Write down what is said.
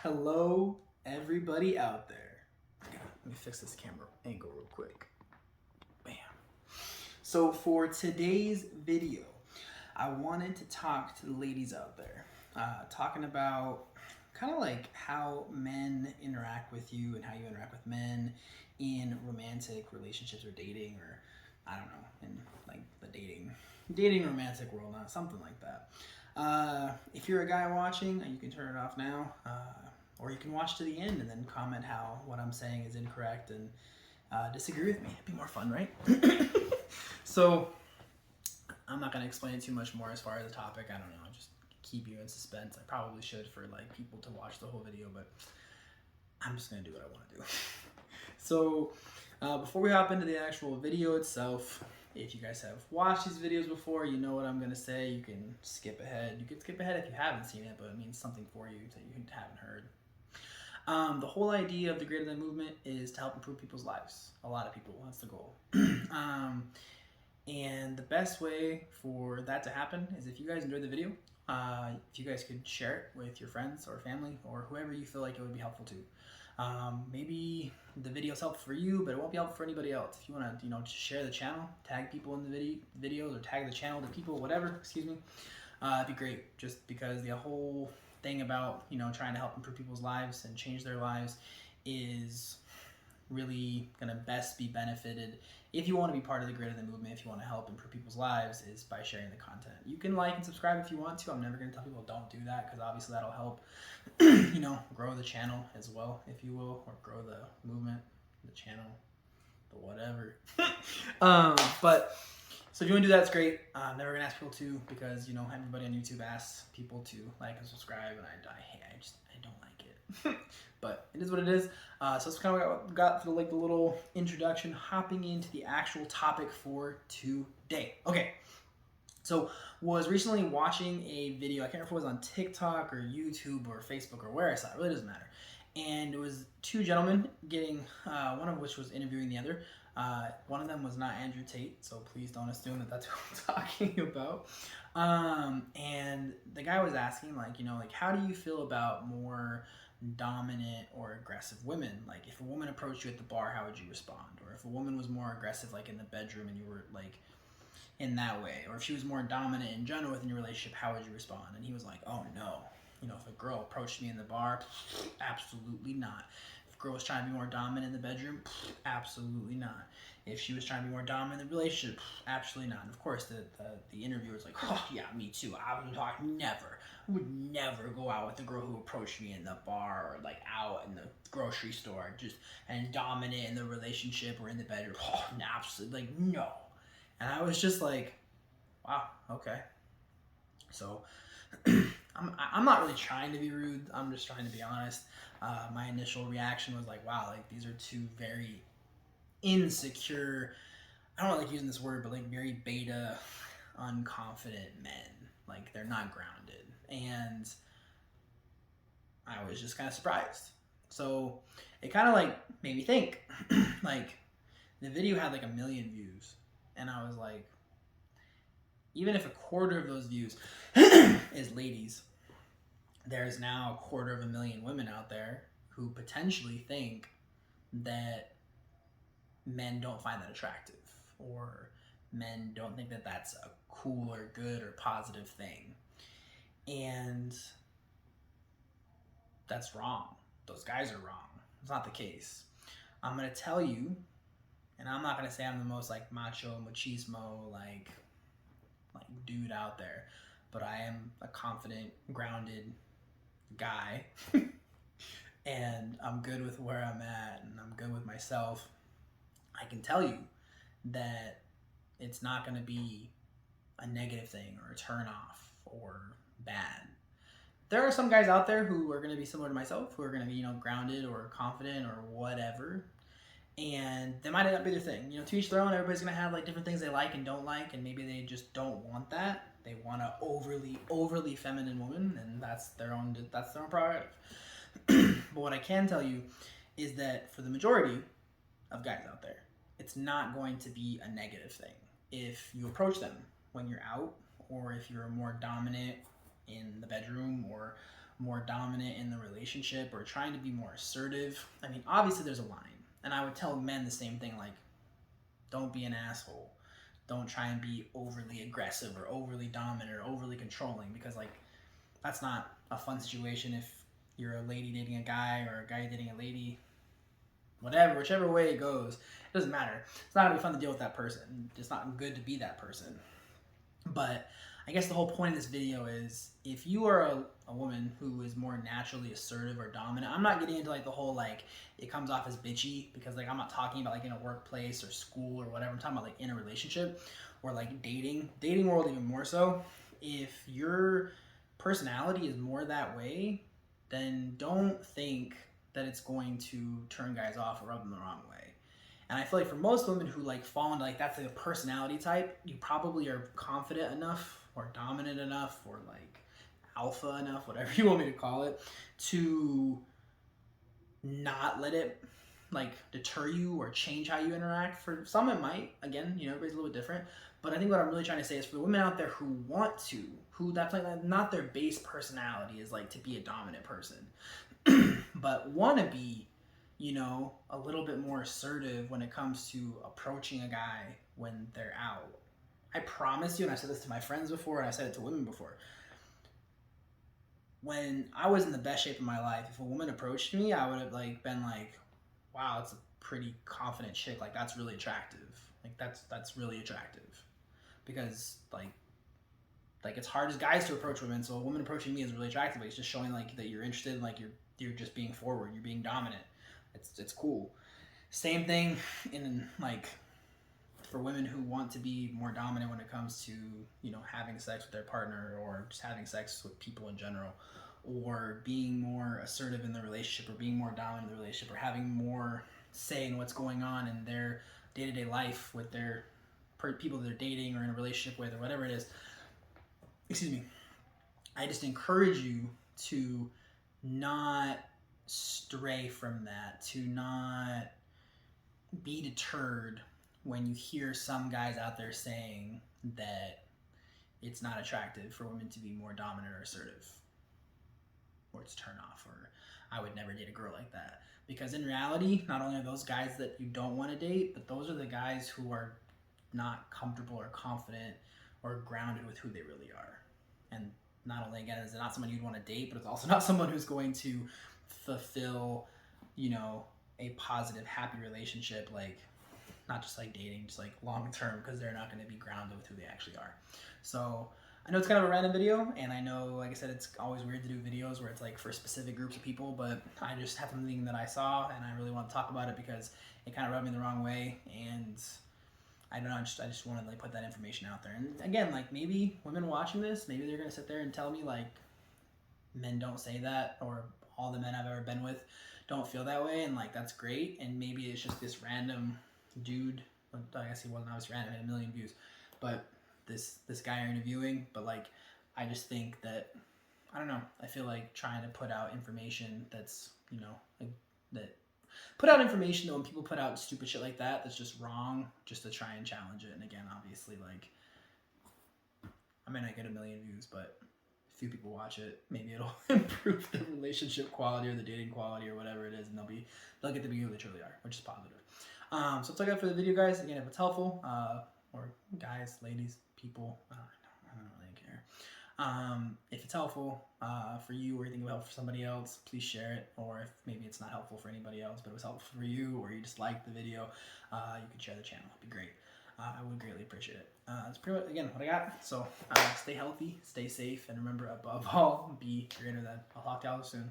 Hello, everybody out there. Let me fix this camera angle real quick. Bam. So for today's video, I wanted to talk to the ladies out there, talking about kind of like how men interact with you and how you interact with men in romantic relationships or dating, or I don't know, in like the dating romantic world, not something like that. If you're a guy watching, you can turn it off now, or you can watch to the end and then comment how what I'm saying is incorrect and disagree with me. It'd be more fun, right? So I'm not going to explain too much more as far as the topic. I don't know, just keep you in suspense. I probably should for like people to watch the whole video, but I'm just going to do what I want to do. So before we hop into the actual video itself, if you guys have watched these videos before, you know what I'm going to say. You can skip ahead. You can skip ahead if you haven't seen it, but it means something for you that you haven't heard. The whole idea of the Greater Than movement is to help improve people's lives. A lot of people, that's the goal. And the best way for that to happen is if you guys enjoyed the video, if you guys could share it with your friends or family or whoever you feel like it would be helpful to. Maybe the video's helpful for you, but it won't be helpful for anybody else. If you want to, just share the channel, tag people in the videos, or tag the channel to people, whatever, excuse me, it'd be great. Just because the whole thing about, trying to help improve people's lives and change their lives is really going to best be benefited if you want to be part of the Greater Than movement, if you want to help improve people's lives, is by sharing the content. You can like and subscribe if you want to. I'm never going to tell people don't do that, because obviously that'll help grow the channel as well, if you will, or grow the movement, the channel, the whatever. But so if you want to do that, it's great. I'm never gonna ask people to, because everybody on YouTube asks people to like and subscribe, and I don't like it. But it is what it is. So that's kind of what I got for the little introduction, hopping into the actual topic for today. Okay. So was recently watching a video, I can't remember if it was on TikTok or YouTube or Facebook or where I saw it, really doesn't matter. And it was two gentlemen getting, one of which was interviewing the other. One of them was not Andrew Tate, so please don't assume that that's who I'm talking about. And the guy was asking, how do you feel about more dominant or aggressive women? Like, if a woman approached you at the bar, how would you respond? Or if a woman was more aggressive, like in the bedroom, and you were like in that way, or if she was more dominant in general within your relationship, how would you respond? And he was like, oh no, if a girl approached me in the bar, absolutely not. If a girl was trying to be more dominant in the bedroom, absolutely not. If she was trying to be more dominant in the relationship, absolutely not. And of course, the interviewer was like, oh yeah, me too. I would never go out with a girl who approached me in the bar or like out in the grocery store, and dominant in the relationship or in the bedroom. Oh, absolutely, no. And I was just like, wow, okay. So I'm not really trying to be rude. I'm just trying to be honest. My initial reaction was like, wow, like these are two very insecure, I don't like using this word, but like very beta, unconfident men. Like, they're not grounded. And I was just kind of surprised. So it kind of like made me think. Like, the video had like 1 million views. And I was like, even if a quarter of those views is ladies, there's now 250,000 women out there who potentially think that men don't find that attractive, or men don't think that that's a cool or good or positive thing. And that's wrong. Those guys are wrong. It's not the case. I'm going to tell you, and I'm not going to say I'm the most like macho, machismo, like dude out there, but I am a confident, grounded guy. And I'm good with where I'm at, and I'm good with myself. I can tell you that it's not going to be a negative thing or a turn off or bad. There are some guys out there who are going to be similar to myself, who are going to be, grounded or confident or whatever. And that might not be their thing. To each their own. Everybody's going to have like different things they like and don't like, and maybe they just don't want that. They want a overly feminine woman, and that's their own prerogative. But what I can tell you is that for the majority of guys out there, it's not going to be a negative thing if you approach them when you're out, or if you're more dominant in the bedroom, or more dominant in the relationship or trying to be more assertive, I mean, obviously there's a line. And I would tell men the same thing, like, don't be an asshole. Don't try and be overly aggressive or overly dominant or overly controlling, because like that's not a fun situation if you're a lady dating a guy or a guy dating a lady. Whatever, whichever way it goes, it doesn't matter. It's not gonna be fun to deal with that person. It's not good to be that person. But I guess the whole point of this video is, if you are a woman who is more naturally assertive or dominant, I'm not getting into like the whole like it comes off as bitchy, because like I'm not talking about like in a workplace or school or whatever. I'm talking about like in a relationship or like dating world even more so. If your personality is more that way, then don't think that it's going to turn guys off or rub them the wrong way. And I feel like for most women who like fall into like that's like a personality type, you probably are confident enough or dominant enough or like alpha enough, whatever you want me to call it, to not let it like deter you or change how you interact. For some it might. Again, you know, everybody's a little bit different. But I think what I'm really trying to say is, for the women out there who want to, who that's like not their base personality is like to be a dominant person, but want to be, you know, a little bit more assertive when it comes to approaching a guy when they're out. I promise you, and I said this to my friends before, and I said it to women before, when I was in the best shape of my life, if a woman approached me, I would have like been like, wow, it's a pretty confident chick. Like that's really attractive. Like that's really attractive. Because like it's hard as guys to approach women, so a woman approaching me is really attractive. Like, it's just showing like that you're interested, like you're just being forward, you're being dominant. It's cool. Same thing in like for women who want to be more dominant when it comes to, you know, having sex with their partner or just having sex with people in general, or being more assertive in the relationship or being more dominant in the relationship or having more say in what's going on in their day-to-day life with their people that they're dating or in a relationship with or whatever it is. Excuse me. I just encourage you to not stray from that, to not be deterred when you hear some guys out there saying that it's not attractive for women to be more dominant or assertive, or it's turn off, or I would never date a girl like that. Because in reality, not only are those guys that you don't want to date, but those are the guys who are not comfortable or confident or grounded with who they really are. And not only, again, is it not someone you'd want to date, but it's also not someone who's going to fulfill, you know, a positive, happy relationship, like not just like dating, just like long term, because they're not going to be grounded with who they actually are. So I know it's kind of a random video, and I know, like I said, it's always weird to do videos where it's like for specific groups of people, but I just have something that I saw, and I really want to talk about it because it kind of rubbed me the wrong way, and I don't know, I just want to like put that information out there. And again, like maybe women watching this, maybe they're going to sit there and tell me like men don't say that, or all the men I've ever been with don't feel that way, and like that's great. And maybe it's just this random dude, I guess he wasn't obviously random, had 1 million views, but this guy you're interviewing. But like I just think that, I don't know, I feel like trying to put out information that's, you know, like that put out information that when people put out stupid shit like that that's just wrong, just to try and challenge it. And again, obviously, like I may not get 1 million views, but if few people watch it, maybe it'll improve the relationship quality or the dating quality or whatever it is, and they'll get to be who they truly are, which is positive. So that's all I got for the video, guys. Again, if it's helpful, or guys, ladies, people, I don't really care. If it's helpful for you, or you think it will help for somebody else, please share it. Or if maybe it's not helpful for anybody else, but it was helpful for you, or you just liked the video, you can share the channel. It'd be great. I would greatly appreciate it. That's pretty much, again, what I got. So stay healthy, stay safe, and remember, above all, be greater than. I'll talk to y'all soon.